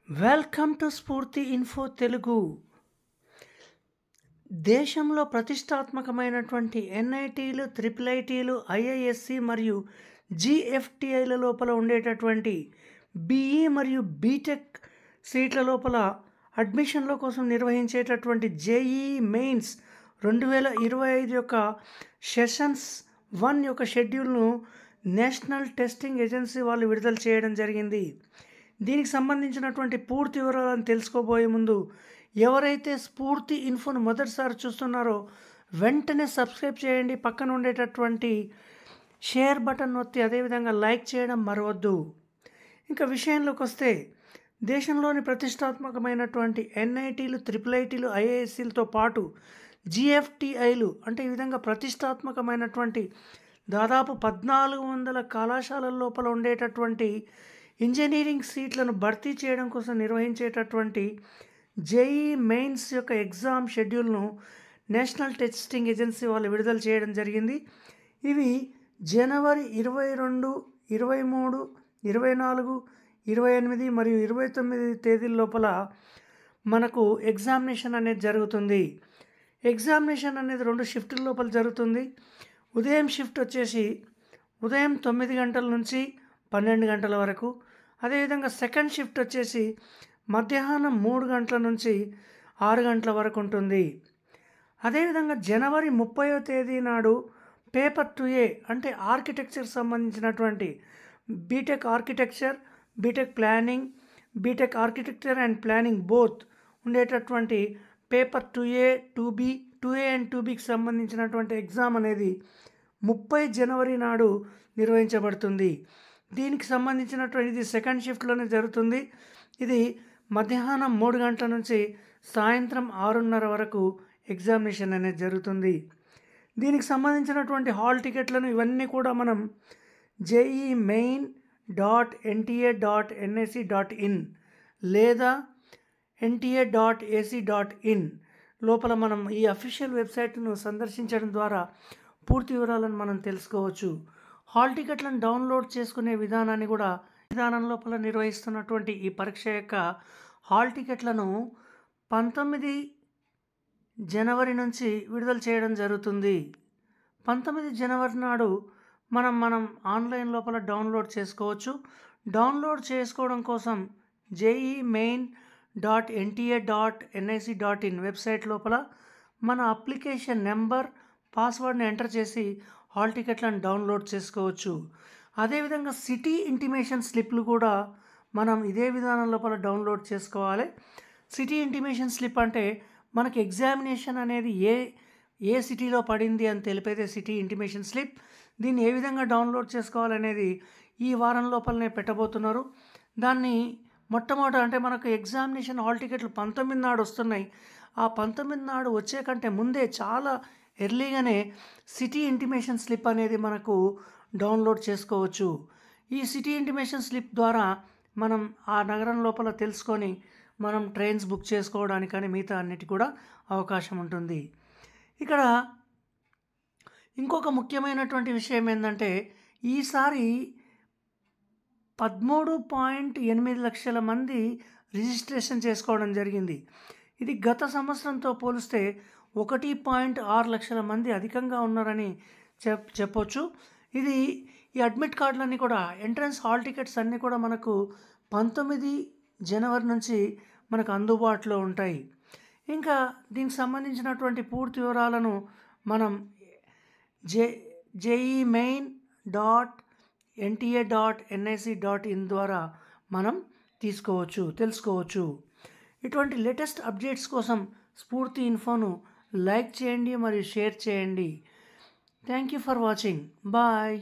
Welcome to స్ఫూర్తి info Telugu. దేశంలో ప్రతిష్టాత్మకమైనటువంటి ఎన్ఐటీలు, triple ఐటీలు, IISc మరియు జిఎఫ్టిఐల లోపల ఉండేటటువంటి బిఈ మరియు బీటెక్ సీట్ల లోపల అడ్మిషన్ల కోసం నిర్వహించేటటువంటి జేఈఈ మెయిన్స్ 2025 యొక్క సెషన్స్ 1 యొక్క షెడ్యూల్ను నేషనల్ టెస్టింగ్ ఏజెన్సీ వాళ్ళు విడుదల చేయడం జరిగింది. దీనికి సంబంధించినటువంటి పూర్తి వివరాలను తెలుసుకోబోయే ముందు ఎవరైతే స్ఫూర్తి ఇన్ఫోను మొదటిసారి చూస్తున్నారో వెంటనే సబ్స్క్రైబ్ చేయండి. పక్కన ఉండేటటువంటి షేర్ బటన్ నొత్తి అదేవిధంగా లైక్ చేయడం మరవద్దు. ఇంకా విషయంలోకి వస్తే దేశంలోని ప్రతిష్టాత్మకమైనటువంటి ఎన్ఐటీలు, ట్రిపుల్ ఐటీలు, ఐఐఎస్సీలతో పాటు జిఎఫ్టిఐలు అంటే ఈ విధంగా ప్రతిష్టాత్మకమైనటువంటి దాదాపు 1400 కళాశాలల లోపల ఉండేటటువంటి ఇంజనీరింగ్ సీట్లను భర్తీ చేయడం కోసం నిర్వహించేటటువంటి జేఈఈ మెయిన్స్ యొక్క ఎగ్జామ్ షెడ్యూల్ను నేషనల్ టెస్టింగ్ ఏజెన్సీ వాళ్ళు విడుదల చేయడం జరిగింది. ఇవి జనవరి 22, 23, 24, 28 మరియు 29 తేదీల లోపల మనకు ఎగ్జామినేషన్ అనేది జరుగుతుంది. ఎగ్జామినేషన్ అనేది 2 షిఫ్టుల లోపల జరుగుతుంది. ఉదయం షిఫ్ట్ వచ్చేసి ఉదయం 9 గంటల నుంచి 12 గంటల వరకు, అదేవిధంగా సెకండ్ షిఫ్ట్ వచ్చేసి మధ్యాహ్నం 3 గంటల నుంచి 6 గంటల వరకు ఉంటుంది. అదేవిధంగా జనవరి 30వ తేదీ నాడు పేపర్ 2A అంటే ఆర్కిటెక్చర్ సంబంధించినటువంటి BTech architecture, BTech planning, BTech architecture and planning both ఉండేటటువంటి paper 2A, 2B, 2A and 2Bకి సంబంధించినటువంటి ఎగ్జామ్ అనేది 30 జనవరి నాడు నిర్వహించబడుతుంది. దీనికి సంబంధించినటువంటి ఇది సెకండ్ షిఫ్ట్లోనే జరుగుతుంది. ఇది మధ్యాహ్నం 3 గంటల నుంచి సాయంత్రం 6:30 వరకు ఎగ్జామినేషన్ అనేది జరుగుతుంది. దీనికి సంబంధించినటువంటి హాల్ టికెట్లను ఇవన్నీ కూడా మనం jee.main.nta.nic.in లేదా nta.ac.in లోపల మనం ఈ అఫీషియల్ వెబ్సైట్ను సందర్శించడం ద్వారా పూర్తి వివరాలను మనం తెలుసుకోవచ్చు. హాల్ టికెట్లను డౌన్లోడ్ చేసుకునే విధానం లోపల నిర్వహిస్తున్నటువంటి ఈ పరీక్ష యొక్క హాల్ టికెట్లను 19 జనవరి నుంచి విడుదల చేయడం జరుగుతుంది. 19 జనవరి నాడు మనం ఆన్లైన్ లోపల డౌన్లోడ్ చేసుకోవచ్చు. డౌన్లోడ్ చేసుకోవడం కోసం jee.main.nta.nic.in వెబ్సైట్ లోపల మన అప్లికేషన్ నెంబర్, పాస్వర్డ్ని ఎంటర్ చేసి హాల్ టికెట్లను డౌన్లోడ్ చేసుకోవచ్చు. అదేవిధంగా సిటీ ఇంటిమేషన్ స్లిప్లు కూడా మనం ఇదే విధానం లోపల డౌన్లోడ్ చేసుకోవాలి. సిటీ ఇంటిమేషన్ స్లిప్ అంటే మనకి ఎగ్జామినేషన్ అనేది ఏ సిటీలో పడింది అని తెలిపేదే సిటీ ఇంటిమేషన్ స్లిప్. దీన్ని ఏ విధంగా డౌన్లోడ్ చేసుకోవాలనేది ఈ వారం లోపలనే పెట్టబోతున్నారు. దాన్ని మొట్టమొదట అంటే మనకు ఎగ్జామినేషన్ హాల్ టికెట్లు 19 నాడు వస్తున్నాయి. ఆ 19 నాడు వచ్చే కంటే ముందే చాలా ఎర్లీగానే సిటీ ఇంటిమేషన్ స్లిప్ అనేది మనకు డౌన్లోడ్ చేసుకోవచ్చు. ఈ సిటీ ఇంటిమేషన్ స్లిప్ ద్వారా మనం ఆ నగరం లోపల తెలుసుకొని మనం ట్రైన్స్ బుక్ చేసుకోవడానికి కానీ మిగతా అన్నిటి కూడా అవకాశం ఉంటుంది. ఇక్కడ ఇంకొక ముఖ్యమైనటువంటి విషయం ఏంటంటే ఈసారి 13.8 లక్షల మంది రిజిస్ట్రేషన్ చేసుకోవడం జరిగింది. ఇది గత సంవత్సరంతో పోలిస్తే 1.6 లక్షల మంది అధికంగా ఉన్నారని చెప్పొచ్చు. ఈ అడ్మిట్ కార్డులన్నీ కూడా ఎంట్రన్స్ హాల్ టికెట్స్ అన్నీ కూడా మనకు 19 జనవరి నుంచి మనకు అందుబాటులో ఉంటాయి. ఇంకా దీనికి సంబంధించినటువంటి పూర్తి వివరాలను మనం jee.main.nta.nic.in ద్వారా మనం తెలుసుకోవచ్చు. ఇటువంటి లేటెస్ట్ అప్డేట్స్ కోసం స్ఫూర్తి ఇన్ఫోను లైక్ చేయండి మరియు షేర్ చేయండి. Thank you for watching. Bye.